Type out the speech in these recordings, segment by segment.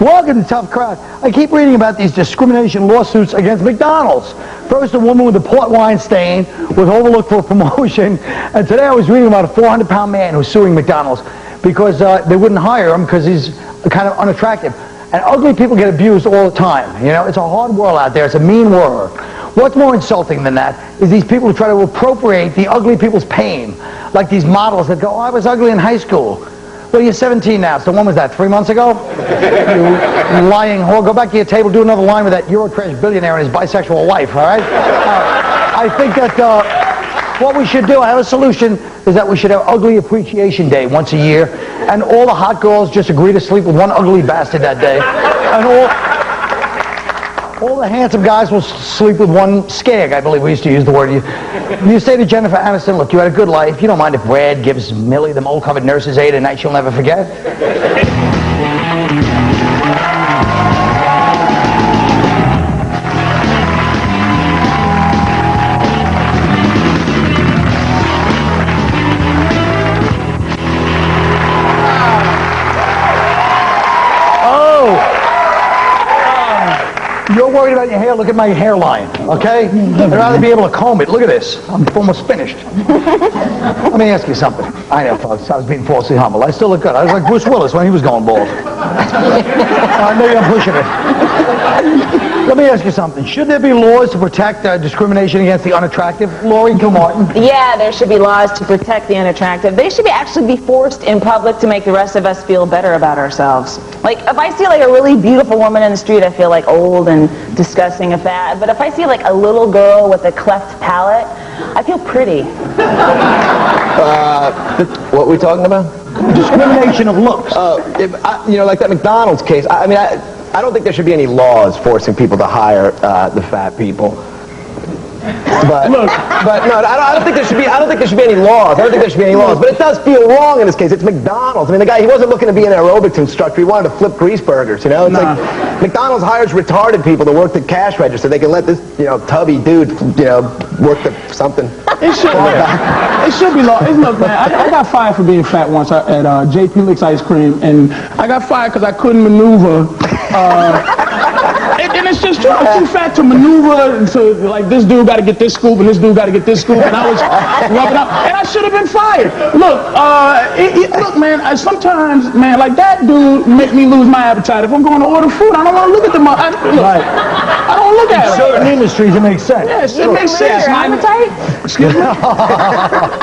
Welcome to Tough Crowd. I keep reading about these discrimination lawsuits against McDonald's. First, a woman with a port wine stain was overlooked for a promotion, and today I was reading about a 400-pound man who's suing McDonald's because they wouldn't hire him because he's kind of unattractive. And ugly people get abused all the time. You know, it's a hard world out there. It's a mean world. What's more insulting than that is these people who try to appropriate the ugly people's pain, like these models that go, "Oh, I was ugly in high school." Well, you're 17 now, so when was that, 3 months ago? You lying whore. Go back to your table, do another line with that Eurotrash billionaire and his bisexual wife, all right? I think that what we should do, I have a solution, is that we should have Ugly Appreciation Day once a year, and all the hot girls just agree to sleep with one ugly bastard that day, and all the handsome guys will sleep with one skag, I believe we used to use the word. You say to Jennifer Aniston, look, you had a good life. You don't mind if Brad gives Millie the mole-covered nurse's aid a night she'll never forget? You're worried about your hair, look at my hairline, okay? I'd rather be able to comb it. Look at this. I'm almost finished. Let me ask you something. I know, folks, I was being falsely humble. I still look good. I was like Bruce Willis when he was going bald. Maybe I'm pushing it. Let me ask you something. Should there be laws to protect discrimination against the unattractive? Lori Kilmartin? Yeah, there should be laws to protect the unattractive. They should actually be forced in public to make the rest of us feel better about ourselves. Like, if I see like a really beautiful woman in the street, I feel like old and disgusting and fat. But if I see like a little girl with a cleft palate, I feel pretty. What are we talking about? Discrimination of looks. You know, like that McDonald's case. I don't think there should be any laws forcing people to hire the fat people. But no, I don't think there should be. I don't think there should be any laws. I don't think there should be any laws. But it does feel wrong in this case. It's McDonald's. I mean, the guy, he wasn't looking to be an aerobics instructor. He wanted to flip grease burgers. You know, it's like McDonald's hires retarded people to work the cash register. They can let this, you know, tubby dude, you know, work the something. It should be law. Look, man, I got fired for being fat once at JP Licks Ice Cream, and I got fired because I couldn't maneuver. And it's just true. I'm too fat to maneuver. So like this dude got to get this scoop and this dude got to get this scoop, and I was rubbing up, and I should have been fired. Look, look, man. Sometimes, man, like that dude make me lose my appetite. If I'm going to order food, I don't want to look at them. I don't look at it. In certain industries, it makes sense. Yes, it makes sense. Appetite? Excuse me.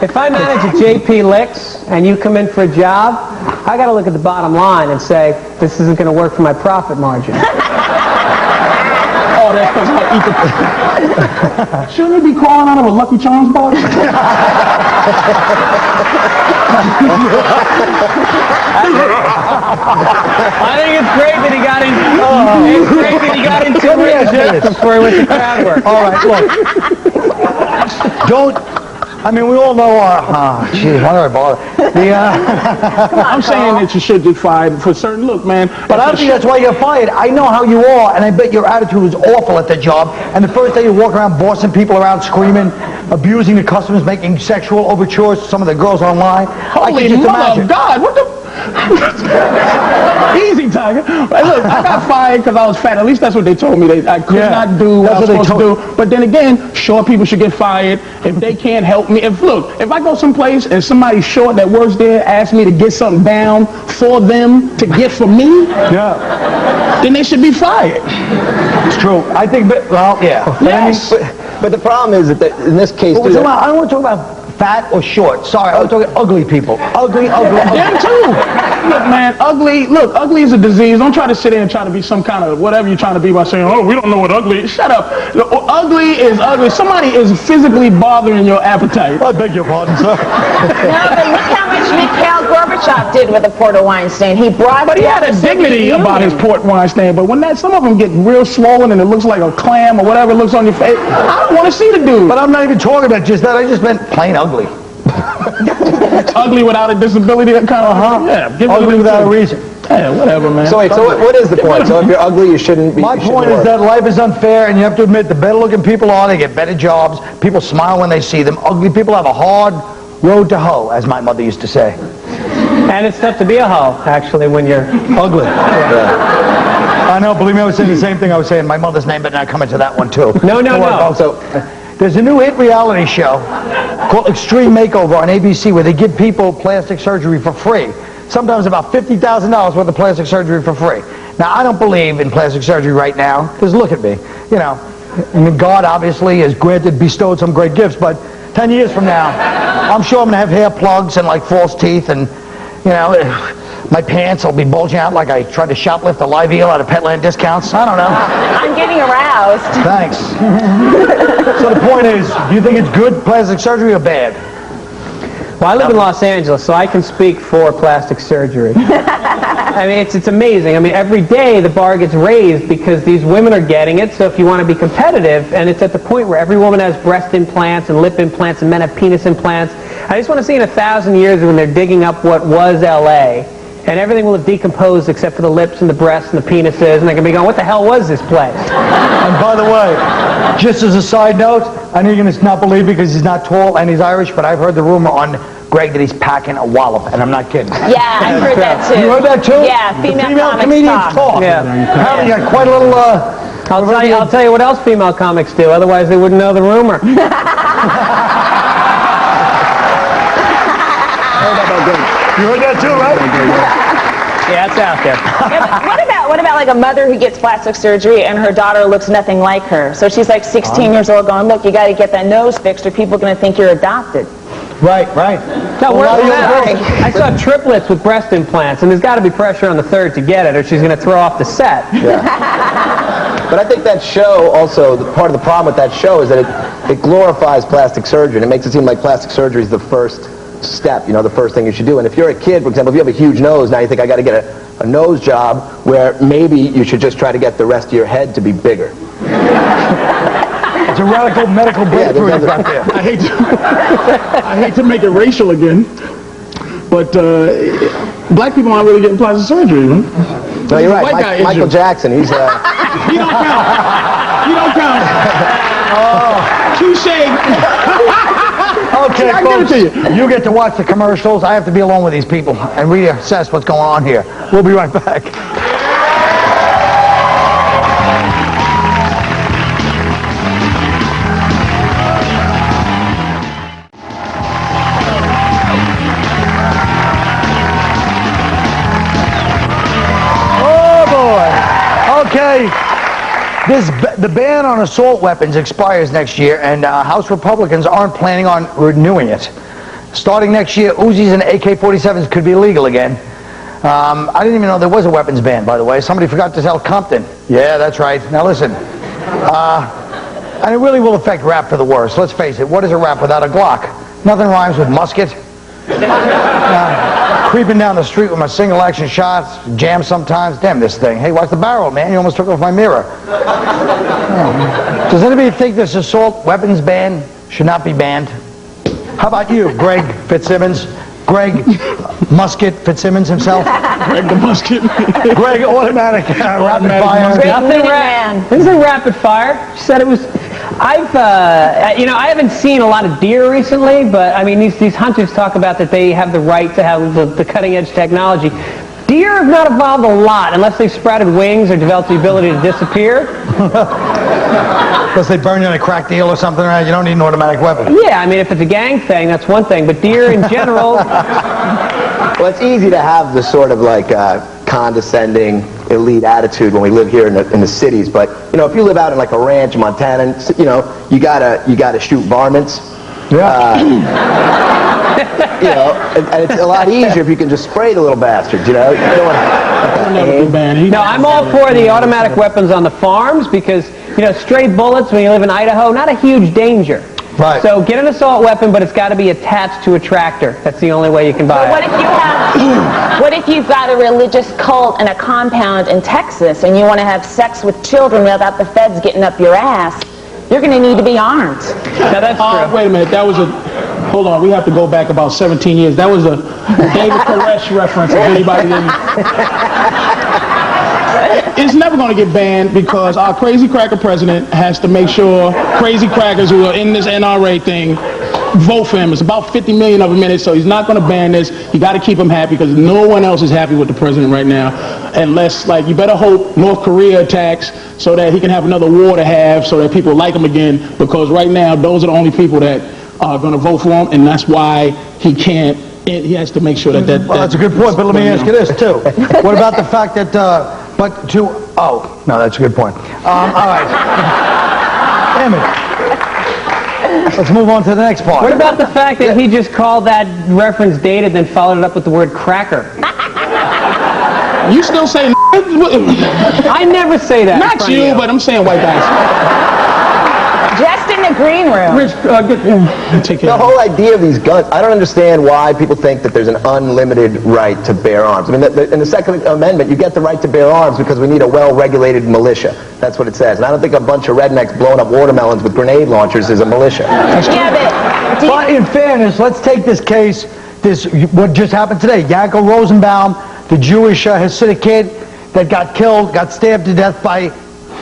If I manage a JP Licks and you come in for a job, I got to look at the bottom line and say, this isn't going to work for my profit margin. Oh, that's because I eat the... Shouldn't we be crawling out of a Lucky Charms box? I think it's great that he got in. It's great that he got into it before he went to crowd work. All right, look. Don't. I mean, we all know gee, why do I bother? I'm saying that you should get fired for certain look, man. But I don't think that's why you're fired. I know how you are, and I bet your attitude was awful at the job. And the first day you walk around bossing people around, screaming, abusing the customers, making sexual overtures to some of the girls online. Holy mother of God, what the... Easy, Tiger. Look, I got fired because I was fat. At least that's what they told me. I could not do what I was supposed to do. But then again, short people should get fired if they can't help me. If I go someplace and somebody short that works there asks me to get something down for them to get for me, then they should be fired. It's true. I think, Yes. But the problem is that in this case, I don't want to talk about fat or short. Sorry, I was talking ugly people. Ugly. Them too. Look, man, ugly is a disease. Don't try to sit there and try to be some kind of whatever you're trying to be by saying, oh, we don't know what ugly is. Shut up. Ugly is ugly. Somebody is physically bothering your appetite. I beg your pardon, sir. No, but look how much Mikhail Gorbachev did with the port wine stain. But he had a dignity about his port wine stain. But when some of them get real swollen and it looks like a clam or whatever looks on your face, I don't want to see the dude. But I'm not even talking about just that. I just meant plain ugly. Ugly without a disability, that kind of, ugly without a reason. Yeah, whatever, man. So wait, what is the point? So if you're ugly, you shouldn't be. My point is that life is unfair, and you have to admit the better looking people are, they get better jobs. People smile when they see them. Ugly people have a hard road to hoe, as my mother used to say. And it's tough to be a hoe, actually, when you're ugly. Yeah. know. Believe me, I was saying the same thing I was saying. My mother's name, but not coming to that one, too. No. Also, there's a new hit reality show called Extreme Makeover on ABC where they give people plastic surgery for free. Sometimes about $50,000 worth of plastic surgery for free. Now, I don't believe in plastic surgery right now, because look at me. You know, I mean, God obviously has bestowed some great gifts, but 10 years from now, I'm sure I'm going to have hair plugs and like false teeth, and, you know, my pants will be bulging out like I tried to shoplift a live eel out of Petland discounts. I don't know. I'm getting aroused. Thanks. So the point is, do you think it's good plastic surgery or bad? Well, I live in Los Angeles, so I can speak for plastic surgery. I mean, it's amazing. I mean, every day the bar gets raised because these women are getting it, so if you want to be competitive, and it's at the point where every woman has breast implants and lip implants and men have penis implants, I just want to see in 1,000 years when they're digging up what was L.A., and everything will have decomposed except for the lips and the breasts and the penises, and they're going to be going, what the hell was this place? And by the way, just as a side note, I know you're going to not believe because he's not tall and he's Irish, but I've heard the rumor on Greg that he's packing a wallop, and I'm not kidding. Yeah, I've heard that too. You heard that too? Yeah, female comedians talk. Yeah. Apparently you got quite a little, I'll tell you what else female comics do, otherwise they wouldn't know the rumor. You heard that too, right? Yeah, it's out there. Yeah, but what about like a mother who gets plastic surgery and her daughter looks nothing like her? So she's like 16 years old going, look, you got to get that nose fixed or people are going to think you're adopted. Right. No, I saw triplets with breast implants, and there's got to be pressure on the third to get it, or she's going to throw off the set. Yeah. But I think that show also, part of the problem with that show is that it glorifies plastic surgery, and it makes it seem like plastic surgery is the first step, you know, the first thing you should do. And if you're a kid, for example, if you have a huge nose, now you think I got to get a nose job, where maybe you should just try to get the rest of your head to be bigger. It's a radical medical breakthrough you've got there. I hate to make it racial again, but black people aren't really getting plastic surgery. Huh? No, you're right. White guy Michael issue. Jackson, he's He don't count. He don't count. Touche. Okay, I folks, give it to you get to watch the commercials. I have to be alone with these people and reassess what's going on here. We'll be right back. Oh, boy. Okay. The ban on assault weapons expires next year, and House Republicans aren't planning on renewing it. Starting next year, Uzis and AK-47s could be legal again. I didn't even know there was a weapons ban, by the way. Somebody forgot to tell Compton. Yeah, that's right. Now listen, and it really will affect rap for the worse. Let's face it, what is a rap without a Glock? Nothing rhymes with musket. Creeping down the street with my single action shots, jam sometimes. Damn this thing. Hey, watch the barrel, man. You almost took off my mirror. Does anybody think this assault weapons ban should not be banned? How about you, Greg Fitzsimmons? Greg Musket Fitzsimmons himself? Greg the musket. Greg Automatic Rapid Fire. This is a rapid fire. She said it was. I haven't seen a lot of deer recently, but I mean, these hunters talk about that they have the right to have the cutting edge technology. Deer have not evolved a lot unless they've sprouted wings or developed the ability to disappear. Unless they burn you in a crack deal or something, right? You don't need an automatic weapon. Yeah, I mean, if it's a gang thing, that's one thing, but deer in general. Well, it's easy to have the sort of like condescending elite attitude when we live here in the cities, but you know, if you live out in like a ranch in Montana, you know, you gotta shoot varmints. Yeah. You know, and it's a lot easier if you can just spray the little bastards. You know, you don't want to. No, I'm all for the automatic weapons on the farms because you know, stray bullets when you live in Idaho, not a huge danger. Right. So get an assault weapon, but it's got to be attached to a tractor. That's the only way you can buy But it. what if you've got a religious cult in a compound in Texas and you want to have sex with children without the feds getting up your ass? You're going to need to be armed. Now that's true. Wait a minute, that was a... Hold on, we have to go back about 17 years. That was a David Koresh reference, if anybody didn't... It's never going to get banned because our crazy cracker president has to make sure crazy crackers who are in this NRA thing vote for him. It's about 50 million of them in it, so he's not going to ban this. You got to keep him happy because no one else is happy with the president right now. Unless, like, you better hope North Korea attacks so that he can have another war to have so that people like him again, because right now those are the only people that are going to vote for him, and that's why he can't. He has to make sure that Well, that's a good point, but let me ask you this, too. What about the fact that, oh, no, that's a good point. All right. Damn it. Let's move on to the next part. What about the fact that he just called that reference dated, then followed it up with the word cracker? You still say I never say that. Not you, but I'm saying white guys. Just in the green room. Rich, take care. The whole idea of these guns, I don't understand why people think that there's an unlimited right to bear arms. I mean, in the Second Amendment, you get the right to bear arms because we need a well-regulated militia. That's what it says. And I don't think a bunch of rednecks blowing up watermelons with grenade launchers is a militia. Yeah, But in fairness, let's take this case, what just happened today. Yanko Rosenbaum, the Jewish Hasidic kid that got killed, got stabbed to death by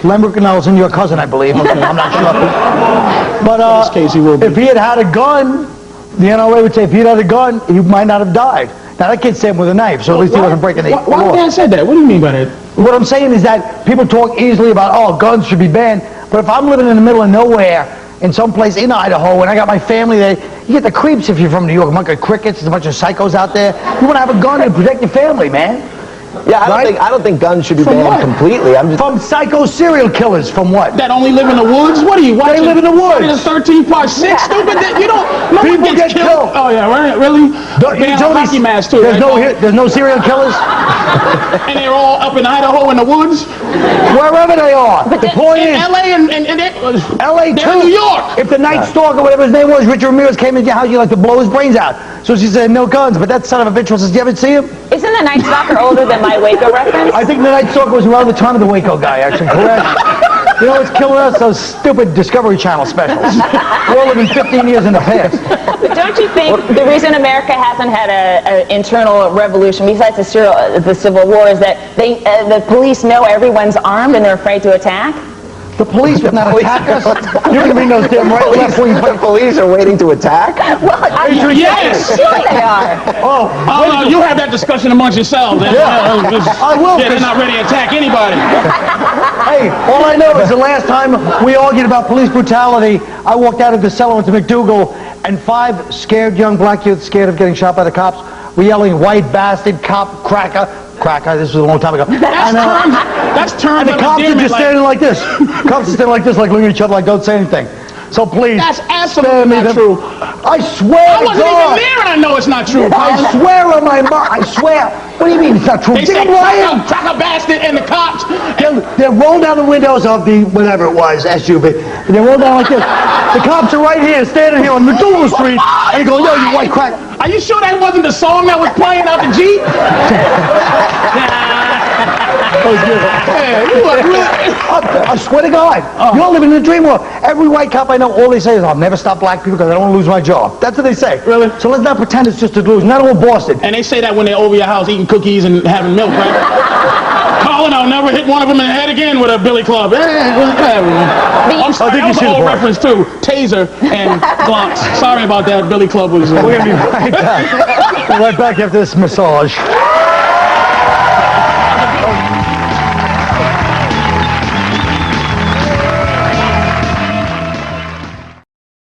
Lembrick Nelson, your cousin, I believe. I'm not sure. But In this case, he will be. if he had had a gun, the NRA would say if he had a gun, he might not have died. Now, that kid stabbed him with a knife, so at least he wasn't breaking the law. Why would Dan say that? What do you mean by that? What I'm saying is that people talk easily about, oh, guns should be banned, but if I'm living in the middle of nowhere, in some place in Idaho, and I got my family there, you get the creeps if you're from New York. A bunch of crickets, there's a bunch of psychos out there. You want to have a gun and protect your family, man. Yeah, Right? I don't think guns should be From banned what? completely. I'm just From psycho serial killers, from what? That only live in the woods? What are you watching? live in the woods. Friday the 13th part 6, stupid. You don't. No People one gets get killed. Oh yeah, right? Really? Don't- They you have tell me hockey masks too. there's right? there's no serial killers? And they're all up in Idaho in the woods. Wherever they are. The point In is, L.A. and L.A. they're too. in New York. If the Night Stalker, whatever his name was, Richard Ramirez, came into your house, you'd like to blow his brains out. So she said, no guns, but that son of a bitch was, did you ever see him? Isn't the Night Stalker older than my Waco reference? I think the Night Stalker was around the time of the Waco guy, actually, correct? You know what's killing us? Those stupid Discovery Channel specials. We're all living 15 years in the past. But don't you think the reason America hasn't had an internal revolution, besides the Civil War, is that the police know everyone's armed and they're afraid to attack? The police would not attack us. You don't even know damn right left wing. the police are waiting to attack. Well, I'm Yes. sure they are. Oh, You have that discussion amongst yourselves. I will. Yeah, they're not ready to attack anybody. Hey, all I know is the last time we argued about police brutality, I walked out of the cellar into McDougal, and 5 scared young black youths, scared of getting shot by the cops, were yelling, white bastard, cop, cracker. This was a long time ago. That's terms And the of cops are endearment, just like- standing like this. Cops are standing like this, like looking at each other, like don't say anything. So please, That's spare absolutely me not the- true. I swear I to wasn't God. even there and I know it's not true. I swear on my mom. I swear. What do you mean it's not true? They Dick said Ryan. cracker bastard and the cops. They're rolling down the windows of the, whatever it was, SUV. And they're rolling down like this. The cops are right here, standing here on McDougal Street, and they go, yo, you white crack. Are you sure that wasn't the song that was playing out the Jeep? Yeah, you were really... I swear to God, you're living in a dream world. Every white cop I know, all they say is, I'll never stop black people because I don't want to lose my job. That's what they say. Really? So let's not pretend it's just a delusion. Not all Boston. And they say that when they're over your house eating cookies and having milk, right? Colin, I'll never hit one of them in the head again with a billy club. I'm sorry, that was an old reference too. Taser and glocks. Sorry about that. Billy club was... We're going to be right back. We're right back after this massage.